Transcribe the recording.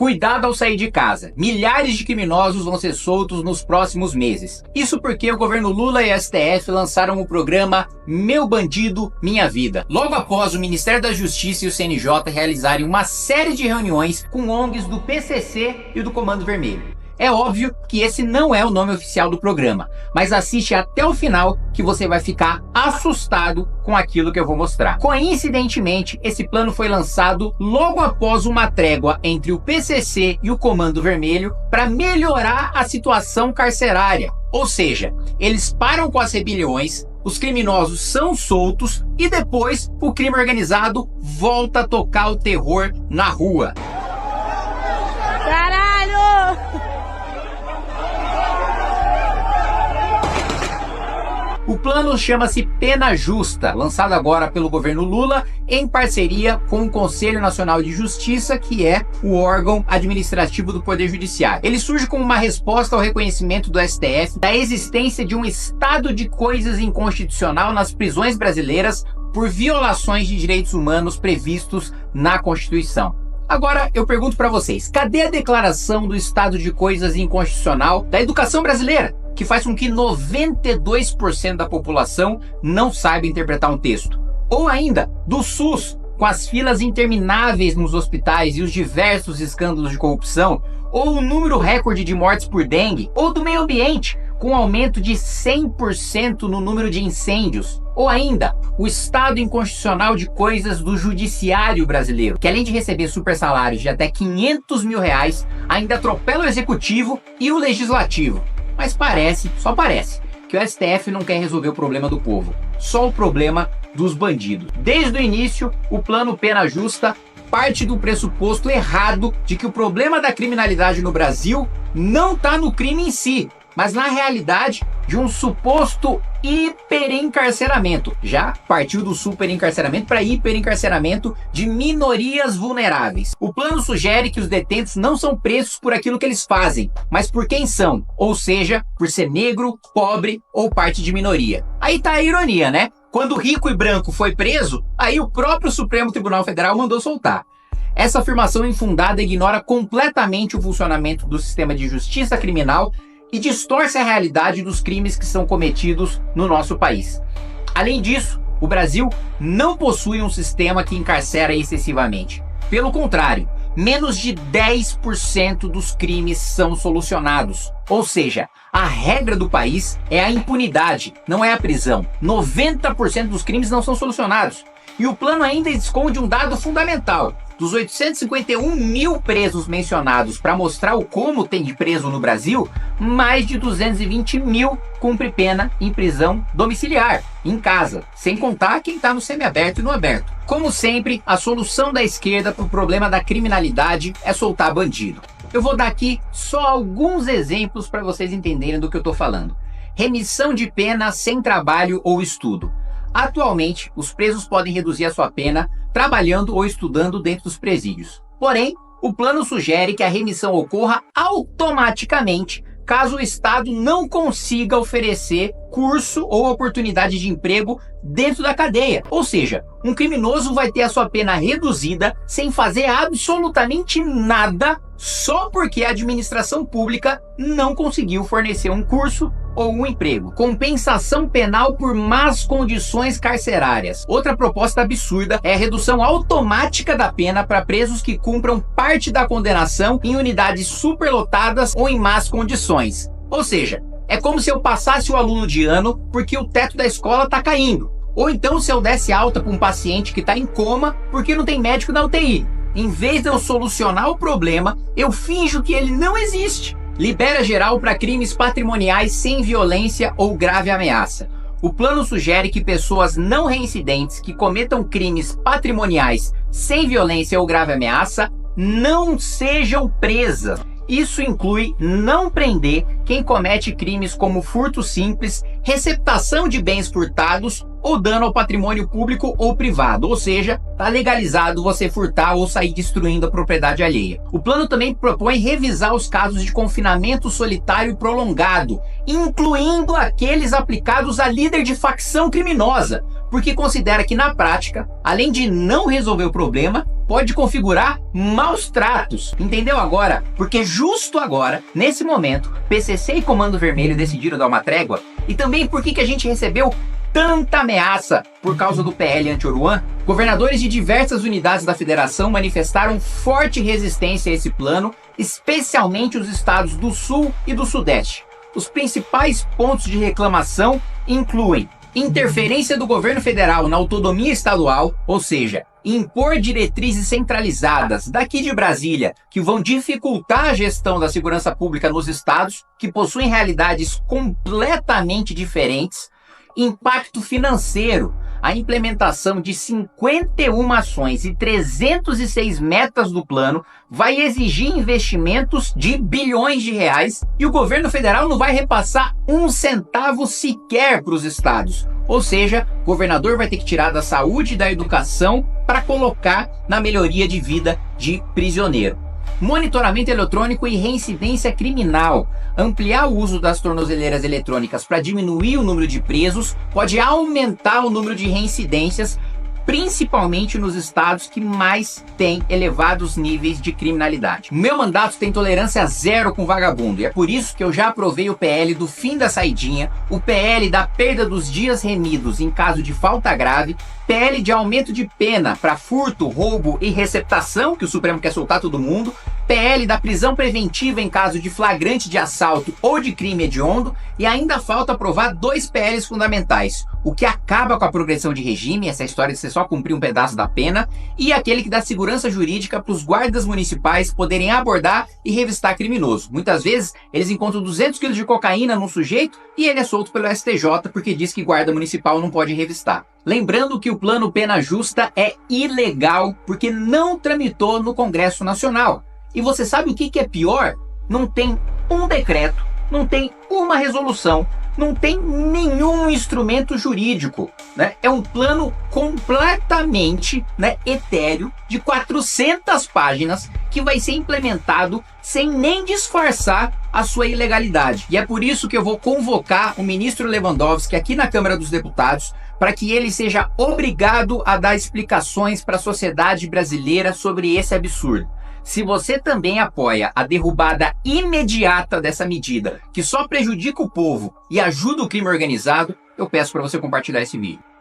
Cuidado ao sair de casa. Milhares de criminosos vão ser soltos nos próximos meses. Isso porque o governo Lula e STF lançaram o programa Meu Bandido, Minha Vida. Logo após o Ministério da Justiça e o CNJ realizarem uma série de reuniões com ONGs do PCC e do Comando Vermelho. É óbvio que esse não é o nome oficial do programa, mas assiste até o final que você vai ficar assustado com aquilo que eu vou mostrar. Coincidentemente, esse plano foi lançado logo após uma trégua entre o PCC e o Comando Vermelho para melhorar a situação carcerária. Ou seja, eles param com as rebeliões, os criminosos são soltos e depois o crime organizado volta a tocar o terror na rua. Caralho! O plano chama-se Pena Justa, lançado agora pelo governo Lula em parceria com o Conselho Nacional de Justiça, que é o órgão administrativo do Poder Judiciário. Ele surge como uma resposta ao reconhecimento do STF da existência de um estado de coisas inconstitucional nas prisões brasileiras por violações de direitos humanos previstos na Constituição. Agora eu pergunto para vocês, cadê a declaração do estado de coisas inconstitucional da educação brasileira, que faz com que 92% da população não saiba interpretar um texto? Ou ainda, do SUS, com as filas intermináveis nos hospitais e os diversos escândalos de corrupção, ou o número recorde de mortes por dengue, ou do meio ambiente, com um aumento de 100% no número de incêndios, ou ainda, o estado inconstitucional de coisas do judiciário brasileiro, que além de receber super salários de até R$500 mil, ainda atropela o executivo e o legislativo. Mas parece, só parece, que o STF não quer resolver o problema do povo, só o problema dos bandidos. Desde o início, o plano Pena Justa parte do pressuposto errado de que o problema da criminalidade no Brasil não está no crime em si, mas na realidade de um suposto hiperencarceramento. Já partiu do superencarceramento para hiperencarceramento de minorias vulneráveis. O plano sugere que os detentos não são presos por aquilo que eles fazem, mas por quem são, ou seja, por ser negro, pobre ou parte de minoria. Aí tá a ironia, né? Quando rico e branco foi preso, aí o próprio Supremo Tribunal Federal mandou soltar. Essa afirmação infundada ignora completamente o funcionamento do sistema de justiça criminal e distorce a realidade dos crimes que são cometidos no nosso país. Além disso, o Brasil não possui um sistema que encarcera excessivamente. Pelo contrário, menos de 10% dos crimes são solucionados. Ou seja, a regra do país é a impunidade, não é a prisão. 90% dos crimes não são solucionados. E o plano ainda esconde um dado fundamental. Dos 851 mil presos mencionados para mostrar o como tem de preso no Brasil, mais de 220 mil cumpre pena em prisão domiciliar, em casa, sem contar quem está no semiaberto e no aberto. Como sempre, a solução da esquerda para o problema da criminalidade é soltar bandido. Eu vou dar aqui só alguns exemplos para vocês entenderem do que eu estou falando. Remissão de pena sem trabalho ou estudo. Atualmente, os presos podem reduzir a sua pena trabalhando ou estudando dentro dos presídios. Porém, o plano sugere que a remissão ocorra automaticamente caso o Estado não consiga oferecer curso ou oportunidade de emprego dentro da cadeia. Ou seja, um criminoso vai ter a sua pena reduzida sem fazer absolutamente nada só porque a administração pública não conseguiu fornecer um curso ou um emprego. Compensação penal por más condições carcerárias. Outra proposta absurda é a redução automática da pena para presos que cumpram parte da condenação em unidades superlotadas ou em más condições. Ou seja, é como se eu passasse o aluno de ano porque o teto da escola está caindo. Ou então se eu desse alta para um paciente que está em coma porque não tem médico na UTI. Em vez de eu solucionar o problema, eu finjo que ele não existe. Libera geral para crimes patrimoniais sem violência ou grave ameaça. O plano sugere que pessoas não reincidentes que cometam crimes patrimoniais sem violência ou grave ameaça não sejam presas. Isso inclui não prender quem comete crimes como furto simples, receptação de bens furtados ou dano ao patrimônio público ou privado, ou seja, está legalizado você furtar ou sair destruindo a propriedade alheia. O plano também propõe revisar os casos de confinamento solitário prolongado, incluindo aqueles aplicados a líder de facção criminosa, porque considera que na prática, além de não resolver o problema, pode configurar maus tratos. Entendeu agora? Porque justo agora, nesse momento, PCC e Comando Vermelho decidiram dar uma trégua. E também por que a gente recebeu tanta ameaça por causa do PL anti-Oruan? Governadores de diversas unidades da federação manifestaram forte resistência a esse plano, especialmente os estados do Sul e do Sudeste. Os principais pontos de reclamação incluem interferência do governo federal na autonomia estadual, ou seja, impor diretrizes centralizadas daqui de Brasília que vão dificultar a gestão da segurança pública nos estados, que possuem realidades completamente diferentes. Impacto financeiro. A implementação de 51 ações e 306 metas do plano vai exigir investimentos de bilhões de reais e o governo federal não vai repassar um centavo sequer para os estados. Ou seja, o governador vai ter que tirar da saúde e da educação para colocar na melhoria de vida de prisioneiro. Monitoramento eletrônico e reincidência criminal. Ampliar o uso das tornozeleiras eletrônicas para diminuir o número de presos pode aumentar o número de reincidências, principalmente nos estados que mais têm elevados níveis de criminalidade. Meu mandato tem tolerância zero com vagabundo e é por isso que eu já aprovei o PL do fim da saidinha, o PL da perda dos dias remidos em caso de falta grave, PL de aumento de pena para furto, roubo e receptação, que o Supremo quer soltar todo mundo, PL da prisão preventiva em caso de flagrante de assalto ou de crime hediondo, e ainda falta aprovar 2 PLs fundamentais, o que acaba com a progressão de regime, essa história de você só cumprir um pedaço da pena, e aquele que dá segurança jurídica para os guardas municipais poderem abordar e revistar criminoso. Muitas vezes eles encontram 200 quilos de cocaína num sujeito e ele é solto pelo STJ porque diz que guarda municipal não pode revistar. Lembrando que o plano Pena Justa é ilegal porque não tramitou no Congresso Nacional. E você sabe o que é pior? Não tem um decreto, não tem uma resolução, não tem nenhum instrumento jurídico, né? É um plano completamente, né, etéreo, de 400 páginas, que vai ser implementado sem nem disfarçar a sua ilegalidade. E é por isso que eu vou convocar o ministro Lewandowski aqui na Câmara dos Deputados, para que ele seja obrigado a dar explicações para a sociedade brasileira sobre esse absurdo. Se você também apoia a derrubada imediata dessa medida, que só prejudica o povo e ajuda o crime organizado, eu peço para você compartilhar esse vídeo.